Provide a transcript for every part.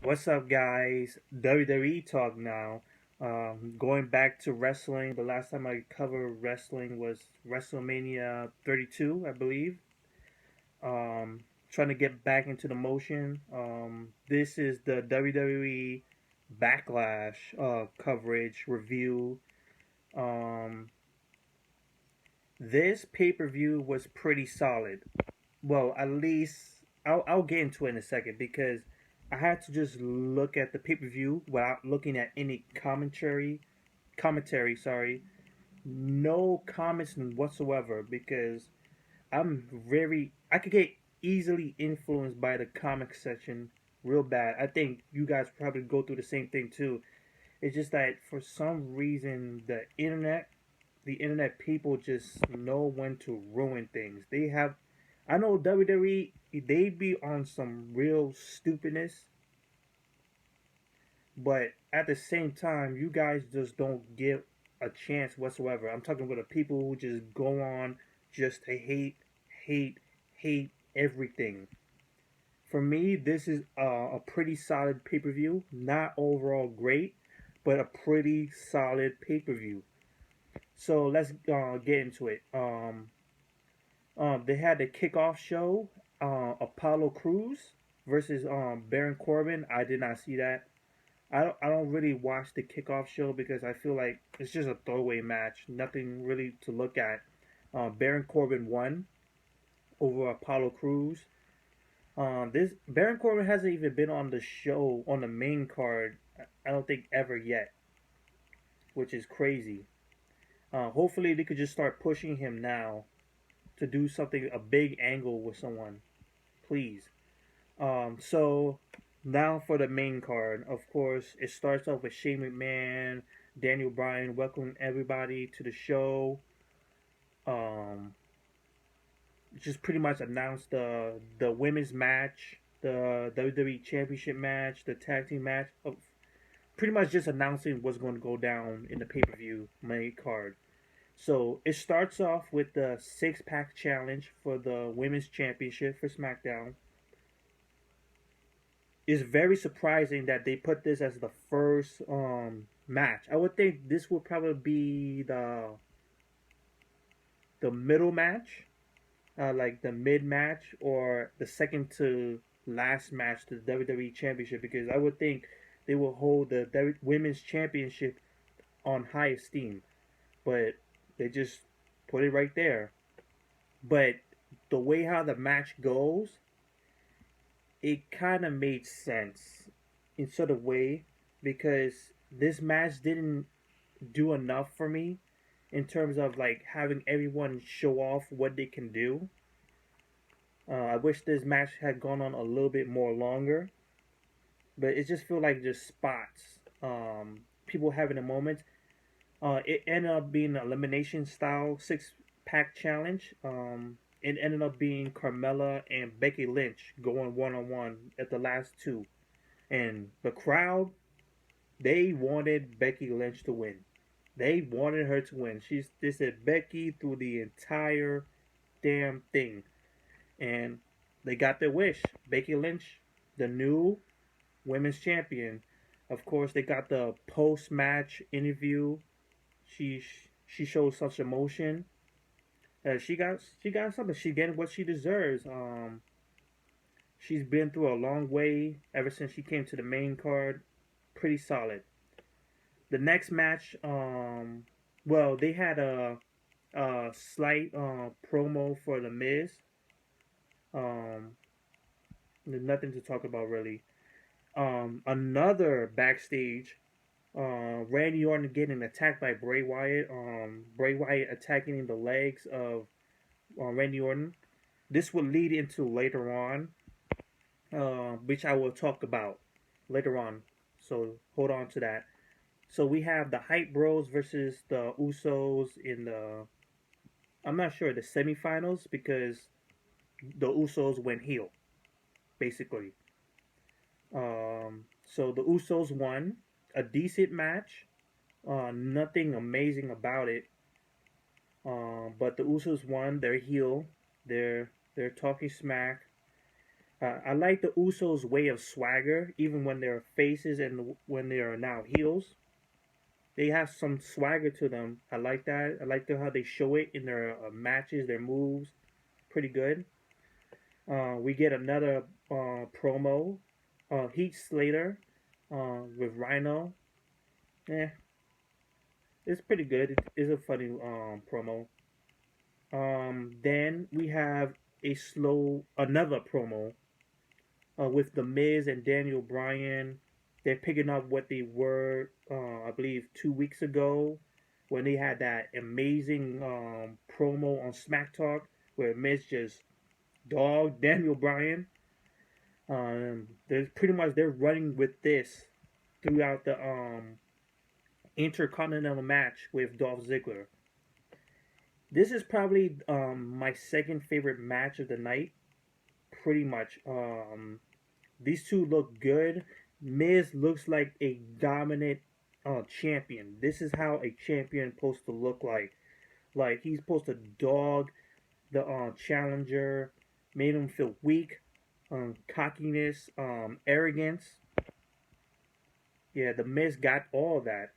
What's up, guys? WWE talk now. Going back to wrestling, the last time I covered wrestling was WrestleMania 32, I believe. Trying to get back into the motion. This is the WWE Backlash coverage review. Um, this pay per view was pretty solid. Well, at least I'll get into it in a second because I had to just look at the pay per view without looking at any commentary. Sorry, no comments whatsoever because I could get easily influenced by the comic section real bad. I think you guys probably go through the same thing too. It's just that for some reason the internet people just know when to ruin things. I know WWE, they be on some real stupidness, but at the same time, you guys just don't give a chance whatsoever. I'm talking about the people who just go on just to hate, hate everything. For me, this is a pretty solid pay per view. Not overall great, but a pretty solid pay per view. So let's get into it. They had the kickoff show, Apollo Crews versus Baron Corbin. I did not see that. I don't really watch the kickoff show because I feel like it's just a throwaway match. Nothing really to look at. Baron Corbin won over Apollo Crews. This Baron Corbin hasn't even been on the show on the main card. I don't think ever yet, which is crazy. Hopefully they could just start pushing him now to do something, a big angle with someone, please. So now for the main card, of course, it starts off with Shane McMahon, Daniel Bryan welcoming everybody to the show. Um, just pretty much announced the women's match, the WWE Championship match, the tag team match. Pretty much just announcing what's going to go down in the pay per view main card. So it starts off with the 6 pack challenge for the women's championship for SmackDown. It's very surprising that they put this as the first match. I would think this would probably be the middle match, like the mid match or the second to last match to the WWE Championship, because I would think they will hold the Women's Championship on high esteem, but they just put it right there. But the way how the match goes, it kind of made sense in sort of way because this match didn't do enough for me in terms of like having everyone show off what they can do. I wish this match had gone on a little bit more longer, but it just feel like just spots. People having a moment. It ended up being an elimination style 6 pack challenge. It ended up being Carmella and Becky Lynch going 1-on-1 at the last two, and the crowd, they wanted Becky Lynch to win. They wanted her to win. They said Becky through the entire damn thing, and they got their wish. Becky Lynch, the new women's champion. Of course, they got the post match interview. She she showed such emotion. She got something. She getting what she deserves. She's been through a long way ever since she came to the main card. Pretty solid. The next match, well, they had a slight promo for the Miz. Um, there's nothing to talk about really. Another backstage, Randy Orton getting attacked by Bray Wyatt. Bray Wyatt attacking the legs of Randy Orton. This will lead into later on, which I will talk about later on. So hold on to that. So we have the Hype Bros versus the Usos in the, I'm not sure, the semifinals, because the Usos went heel basically. So the Usos won a decent match. Nothing amazing about it. But the Usos won. They're heel. They're talking smack. I like the Usos' way of swagger, even when they're faces and when they are now heels. They have some swagger to them. I like that. I like how they show it in their matches, their moves. Pretty good. We get another promo. Heath Slater with Rhyno. Eh, it's pretty good. It's a funny promo. Then we have another promo with The Miz and Daniel Bryan. They're picking up what they were, I believe, 2 weeks ago when they had that amazing promo on Smack Talk where Miz just dogged Daniel Bryan. There's pretty much they're running with this throughout the Intercontinental match with Dolph Ziggler. This is probably my second favorite match of the night. Pretty much. These two look good. Miz looks like a dominant champion. This is how a champion supposed to look like. Like he's supposed to dog the challenger, made him feel weak, cockiness, arrogance. Yeah, the Miz got all that.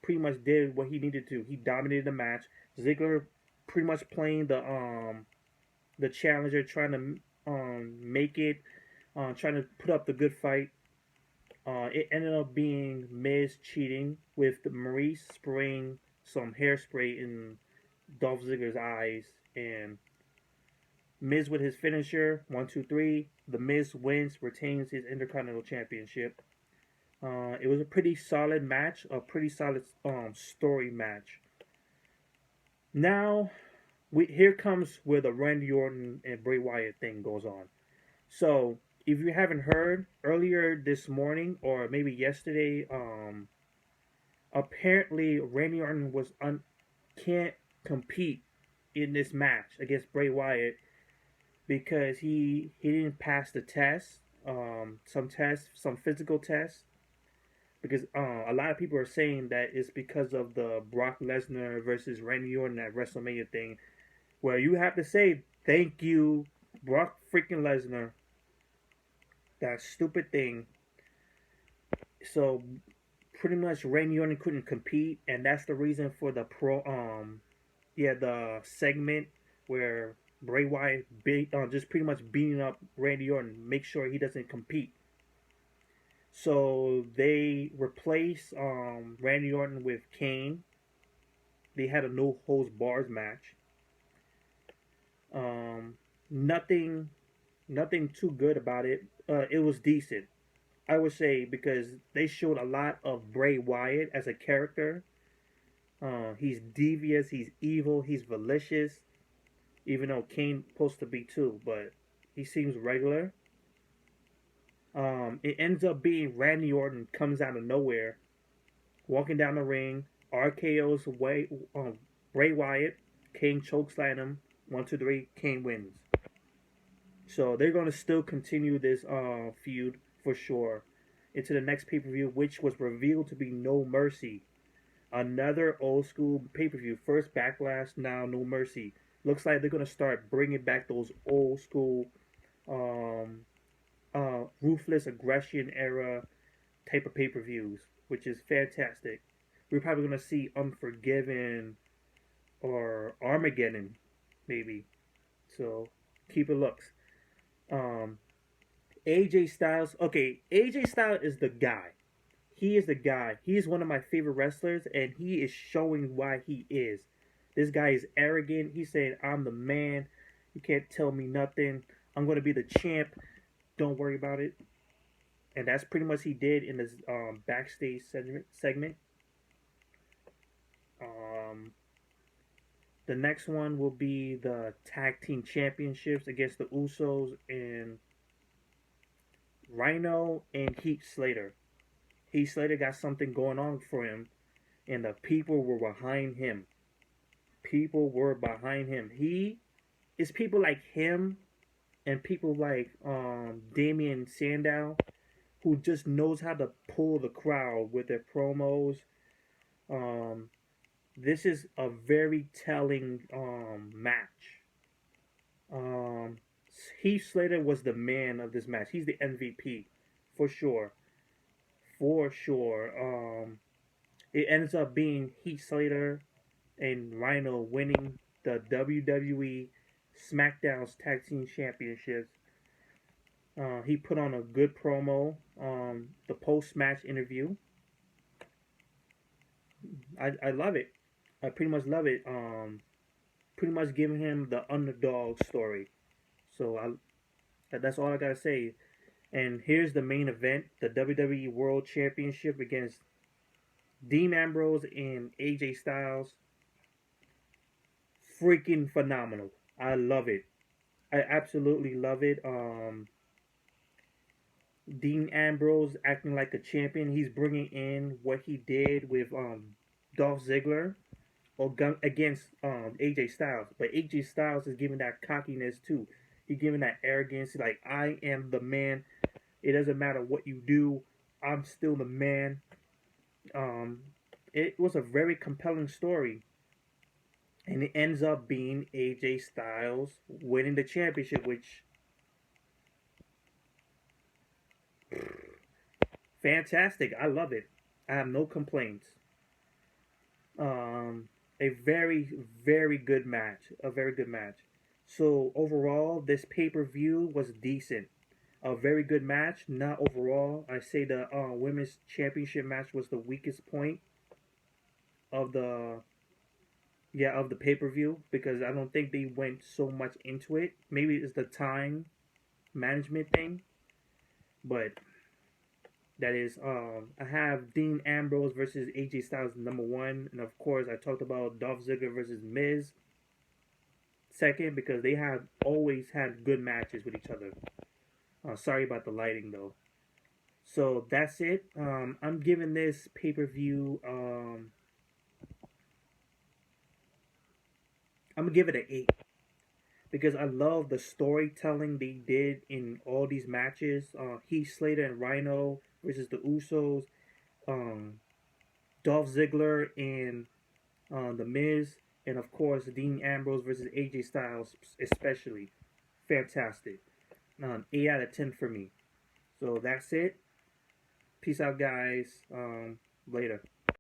Pretty much did what he needed to. He dominated the match. Ziggler pretty much playing the challenger, trying to make it, trying to put up the good fight. It ended up being Miz cheating with Maurice spraying some hairspray in Dolph Ziggler's eyes, and Miz with his finisher 1, 2, 3. The Miz wins, retains his Intercontinental Championship. It was a pretty solid match, a pretty solid story match. Now, here comes where the Randy Orton and Bray Wyatt thing goes on. So, if you haven't heard, earlier this morning or maybe yesterday, apparently Randy Orton can't compete in this match against Bray Wyatt because he didn't pass the test, some physical tests. Because a lot of people are saying that it's because of the Brock Lesnar versus Randy Orton at WrestleMania thing, where you have to say thank you, Brock freaking Lesnar. That stupid thing. So pretty much Randy Orton couldn't compete, and that's the reason for the segment where Bray Wyatt just pretty much beating up Randy Orton, make sure he doesn't compete. So they replaced Randy Orton with Kane. They had a no holds bars match. Nothing too good about it. It was decent, I would say, because they showed a lot of Bray Wyatt as a character. He's devious, he's evil, he's malicious. Even though Kane's supposed to be too, but he seems regular. It ends up being Randy Orton comes out of nowhere, walking down the ring, RKO's Bray Wyatt, Kane chokeslam him, 1, 2, 3, Kane wins. So they're going to still continue this feud for sure into the next pay-per-view, which was revealed to be No Mercy. Another old school pay-per-view. First Backlash, now No Mercy. Looks like they're going to start bringing back those old school ruthless aggression era type of pay-per-views, which is fantastic. We're probably going to see Unforgiven or Armageddon, maybe. So keep a look. AJ Styles. Okay, AJ Styles is the guy. He is the guy. He is one of my favorite wrestlers, and he is showing why he is. This guy is arrogant. He's saying, I'm the man. You can't tell me nothing. I'm going to be the champ. Don't worry about it. And that's pretty much he did in this backstage segment. The next one will be the tag team championships against the Usos and Rhyno and Heath Slater. Heath Slater got something going on for him, and the people were behind him. People were behind him. It's people like him and people like Damian Sandow who just knows how to pull the crowd with their promos. This is a very telling match. Heath Slater was the man of this match. He's the MVP for sure, for sure. It ends up being Heath Slater and Rhyno winning the WWE SmackDown's Tag Team Championships. He put on a good promo. The post-match interview, I love it. I pretty much love it. Pretty much giving him the underdog story. So that's all I gotta say. And here's the main event: the WWE World Championship against Dean Ambrose and AJ Styles. Freaking phenomenal! I love it. I absolutely love it. Dean Ambrose acting like a champion. He's bringing in what he did with Dolph Ziggler or against AJ Styles. But AJ Styles is giving that cockiness too. He's giving that arrogance. Like, I am the man. It doesn't matter what you do. I'm still the man. Um, it was a very compelling story. And it ends up being AJ Styles winning the championship, which fantastic. I love it. I have no complaints. Um, a very, very good match. A very good match. So overall, this pay-per-view was decent. A very good match. Not overall. I say the women's championship match was the weakest point of the of the pay-per-view, because I don't think they went so much into it. Maybe it's the time management thing, but that is, I have Dean Ambrose versus AJ Styles number one, and of course I talked about Dolph Ziggler versus Miz second, because they have always had good matches with each other. Sorry about the lighting though. So that's it. I'm giving this pay per view. I'm gonna give it an 8, because I love the storytelling they did in all these matches. Heath Slater and Rhyno versus the Usos. Um, Dolph Ziggler and The Miz, and of course Dean Ambrose versus AJ Styles, especially fantastic. 8 out of 10 for me. So that's it. Peace out, guys. Later.